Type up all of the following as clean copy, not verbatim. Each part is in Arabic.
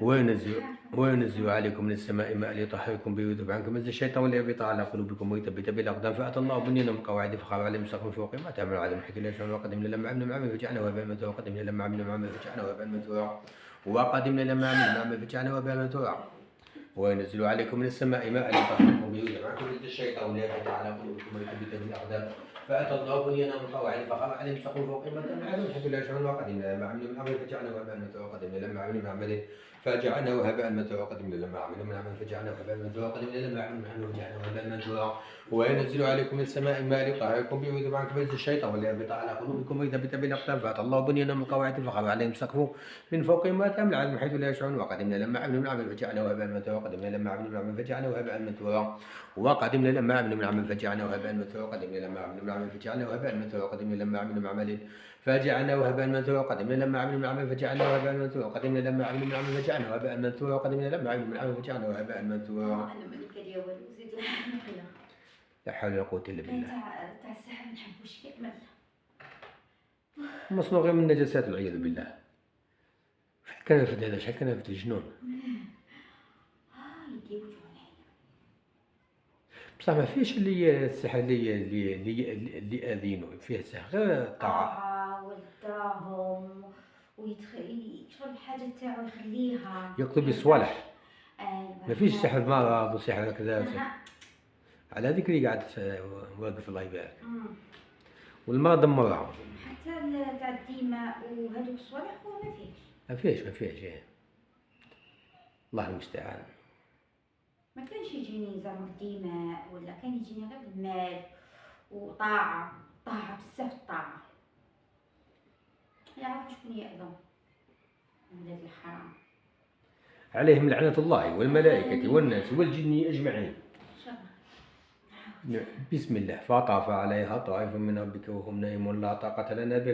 وينزل عليكم من السماء ماء ليطهركم به ويذهب عنكم رجز الشيطان واليربط على قلوبكم ويثبت بالأقدام فأتى الله بنيانهم قواعد فخر عليهم سقف فوق ما تعمل عدم حيث لا يشعرون وقدمنا لما عملنا معمل فجعلنا وباء منثورا وقدمنا لما عملنا معمل فجعلنا وباء منثورا وقدمنا لما عملنا معمل فجعلنا وباء منثورا وينزل عليكم من السماء ماء ليطهركم به ويذهب عنكم رجز الشيطان واليربط على قلوبكم ويثبت بالأقدام فأتى الله بنيانهم قواعد فخر عليهم سقف فوق ما تعمل عدم حيث لا يشعرون وقدمنا لما عملنا معمل فجعلنا وباء منثورا وقدمنا لما عملنا معمل فجعلناه هباء منثورا وقدمنا لما عملوا من عمل فجعلناه هباء منثورا وقدمنا لما عملوا من عمل فجعلناه هباء منثورا وينزل عليكم من السماء ماء ليطهركم به ويذهب عنكم رجز الشيطان واليربط على قلوبكم ويثبت بالأقدام فأتى الله بنيانهم قواعد فخر عليهم سقف من فوقهم ما تعمل عدم حيث لا يشعرون وقدمنا لما عملوا من عمل فجعلناه هباء منثورا وقدمنا لما عملوا من عمل فجعلناه هباء منثورا وقدمنا لما عملوا من عمل فجعلناه هباء منثورا وقدمنا لما عملوا من عمل فجعلناه هباء منثورا وقدمنا لما عملوا من عمل فجعلناه هباء منثورا وقدمنا لما عملوا من عمل فجعلناه هباء منثورا وقدمنا لما عملوا من عمل فجعلناه هباء منثورا وقدمنا لما عملوا من عمل فجعلناه هباء منثورا. لا حول ولا قوة إلا بالله. تاع السحر ما نحبوش كامل. مصنوع من النجاسات والعياذ بالله. شحال كنرفد هذا شحال كنرفد الجنون. يدي وجعني. بصح ما فيش اللي السحر اللي آذينه فيه السحر غير الطاعة. والدراهم ويشرب الحاجة تاعو يخليها. يكتب الصوالح. ما فيش سحر مرض وسحر كذا. على هذيك اللي قاعد واقف الله يبارك. والمرض دمرها. حتى تاع الدماء وهذوك الصوالح هو ما فيهش إيه. الله المستعان. ما كانش يجيني زعما الدماء ولا كان يجيني غير المال وطاعة بزاف الطاعة. يعرف شكون يأذن ولاد الحرام. عليهم لعنة الله والملائكة والناس والجن أجمعين. بسم الله. فطاف عليها طائف من ربك وهم نائمون لا طاقة لنا به.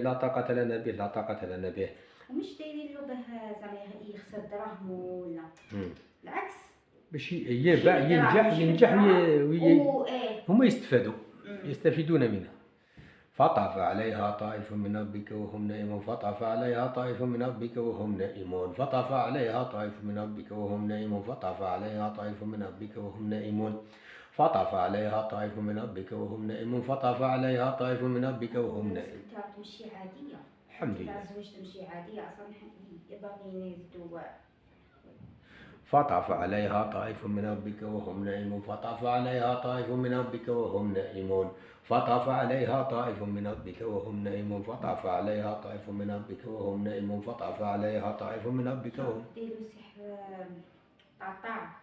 ومش دايرين له به زعما يخسر دراهمو ولا العكس. باش ينجح هما يستفيدون منه. فطاف عليها طائف من ربك وهم نائمون فطاف عليها طائف من ربك وهم نائمون فطاف عليها طائف من ربك وهم نائمون فطاف عليها طائف من ربك وهم نائمون فطاف عليها طائف من ربك وهم نائمون فطاف عليها طائف من ربك وهم نائمون. تمشي عادية. الحمد لله. الزواج تمشي عادية أصلا باغيين يزيدوا. فطاف عليها طائف من ربك وهم نائمون فطاف عليها طائف من ربك وهم نائمون فطاف عليها طائف من ربك وهم نائمون فطاف عليها طائف من ربك وهم نائمون فطاف عليها طائف من ربك وهم. ديروا سحر تاع الطاعة،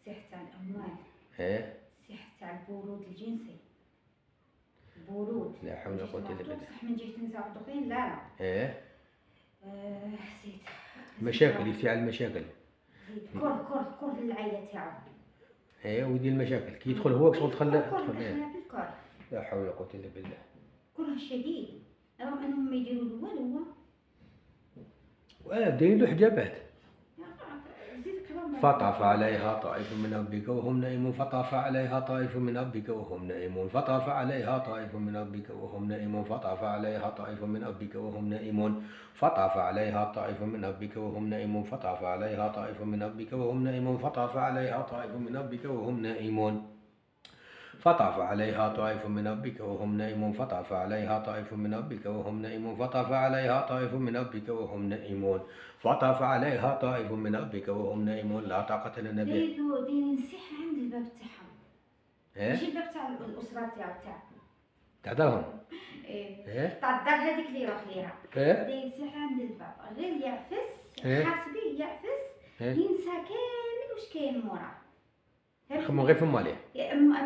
سحر تاع الأموال. سحر تاع البرود الجنسي. البرود. لا حول ولا قوة إلا بالله. بصح من جهة نساء واحد لا. حسيت. مشاكل يفعل مشاكل. كره العائلة تاعو. ويدير المشاكل كي يدخل هو شغل تدخل بالكره. لا حول ولا قوة إلا بالله. كره شديد رغم أنهم ما يديروا له والو. دايرين له حجابات. فطاف عليها طائف من ربك وهم نائمون فطاف عليها طائف من ربك وهم نائمون فطاف عليها طائف من ربك وهم نائمون فطاف عليها طائف من ربك وهم نائمون فطاف عليها طائف من ربك وهم نائمون فطاف عليها طائف من ربك وهم نائمون فطاف عليها طائف من ربك وهم نائمون فطاف عليها طائف من ربك وهم نائمون فطاف عليها طائف من ربك وهم نائمون فطاف عليها طائف من ربك وهم نائمون فطاف عليها طائف من ربك وهم نائمون لا طاقة لنا به. دايرين السحر عند الباب تاعهم. ماشي الباب تاع الأسرة تاعهم. تاع دارهم. تاع الدار هذيك اللي يروح ليها. داير السحر عند الباب غير يعفس حاسبيه يعفس ينسى كامل واش كاين موراه. يخمو غير في ماليه. اما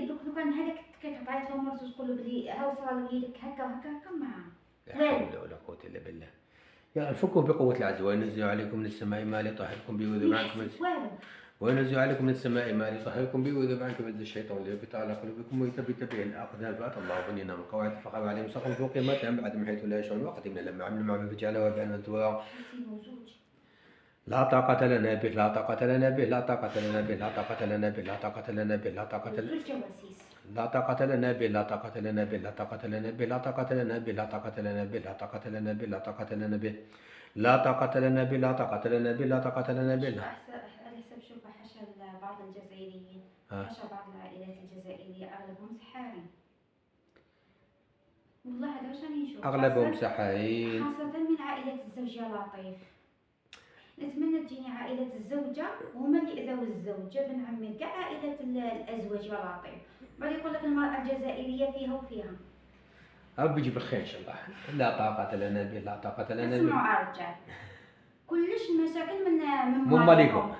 لو كان هذاك كتعيط له مرتو تقول له بلي ها وصل وليدك هكا وهكا ما. لا حول ولا قوة إلا بالله. يا الفكوا بقوة العز وينزل عليكم من السماء ماء ليطهركم به ويذهب عنكم وينزل عليكم من السماء ماء ليطهركم به ويذهب عنكم رجز الشيطان واليربط على قلوبكم ويثبت به الأقدام فأتى الله بنيانهم قواعد فخر عليهم سقف فوق ما بعد من حيث لا يشعرون وقدمنا لما عملوا معمل فجعلناه هباء منثورا. لا طاقة لنا به لا طاقة لنا به لا طاقة لنا به لا طاقة لنا به لا طاقة لنا به لا طاقة لنا لا طاقة لنا به لا طاقة لنا به لا طاقة لنا به لا طاقة لنا به لا طاقة لنا به لا طاقة لنا به لا طاقة لنا به لا طاقة لنا به، لا طاقة لنا به، لا طاقة لنا به. على حسب شوف حاشا بعض الجزائريين، حاشا بعض العائلات الجزائرية أغلبهم سحارين. والله هذا واش راني نشوف، أغلبهم سحارين، خاصة من عائلة الزوج يا لطيف. نتمنى تجيني عائلة الزوجة هما اللي أذوا الزوجة بن عمي، كاع عائلة الأزواج يا لطيف. بعد يقول لك المرأة الجزائرية فيها وفيها. ربي يجيب الخير إن شاء الله. لا طاقة لنا به، لا طاقة لنا به. اسمعوا الرجال، كلش المشاكل من مالكم.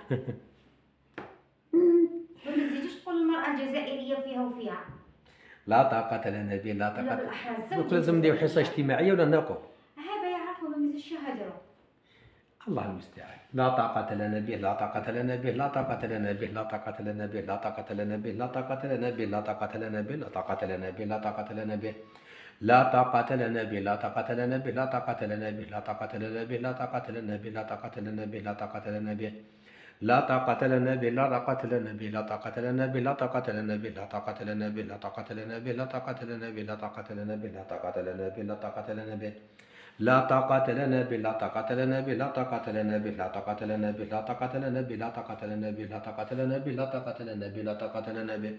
وما تزيدوش تقول المرأة الجزائرية فيها وفيها. لا طاقة لنا به، لا طاقة. بالأحرى لازم نديرو حصة اجتماعية ولا ناقو. هذا يعرفوا ما يزيدوش يهدروا. الله المستعان. لا طاقة لنا به، لا طاقة لنا به، لا طاقة لنا به، لا طاقة لنا به، لا طاقة لنا به، لا طاقة لنا به، لا طاقة لنا به، لا طاقة لنا به، لا طاقة لنا به. لا طاقة لنا به، لا طاقة لنا به، لا طاقة لنا به، لا طاقة لنا به، لا طاقة لنا به، لا طاقة لنا به، لا طاقة لنا به. لا طاقة لنا به، لا طاقة لنا به، لا طاقة لنا به، لا طاقة لنا به، لا طاقة لنا به، لا طاقة لنا به، لا طاقة لنا به، لا طاقة لنا به، لا طاقة لنا به، لا طاقة لنا به. لا طاقة لنا به، لا طاقة لنا به، لا طاقة لنا به، لا طاقة لنا به، لا طاقة لنا به، لا طاقة لنا به، لا طاقة لنا به، لا طاقة لنا به، لا طاقة لنا به.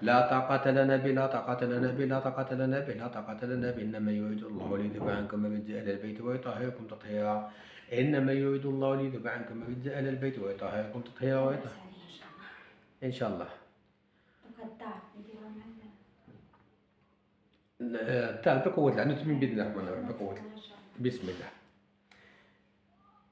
لا طاقة لنا به، لا طاقة لنا به، لا طاقة لنا به، لا طاقة لنا به. إنما يريد الله ليذهب عنكم الرجس أهل البيت ويطهركم تطهيرا. إنما يريد الله ليذهب عنكم الرجس أهل البيت ويطهركم تطهيرا. إن شاء الله. بقوة الله نتمنى بإذن الله بقوة. بسم الله.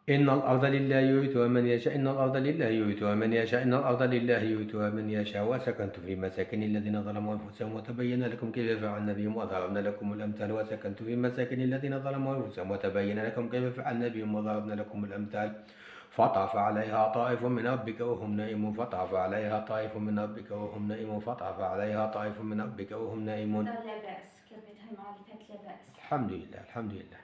إن الأرض لله يورثها من يشاء، إن الأرض لله يورثها من يشاء، إن الأرض لله يورثها من يشاء. وسكنتم في مساكن الذين ظلموا أنفسهم وتبين لكم كيف فعلنا بهم وضربنا لكم الأمثال. وسكنتم في مساكن الذين ظلموا أنفسهم وتبين لكم كيف فعلنا بهم وضربنا لكم الأمثال. فطاف عليها طائف من ربك وهم نائمون، فطاف عليها طائف من ربك وهم نائمون، فطاف عليها طائف من ربك وهم نائمون. لا بأس، كرهتها المرة اللي فاتت، لا بأس. الحمد لله، الحمد لله.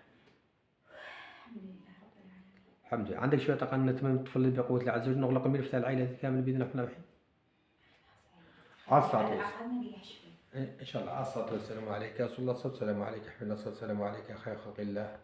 الحمد لله رب العالمين. الحمد لله. عندك شوية طاقة نتمنى تفضل بقوة الله عز وجل نغلق الملف تاع العائلة كامل بإذن الله الرحمن الرحيم. إن شاء الله. الصلاة والسلام عليك يا رسول الله، الصلاة والسلام عليك يا حبيبي، الصلاة والسلام عليك يا خير خلق الله.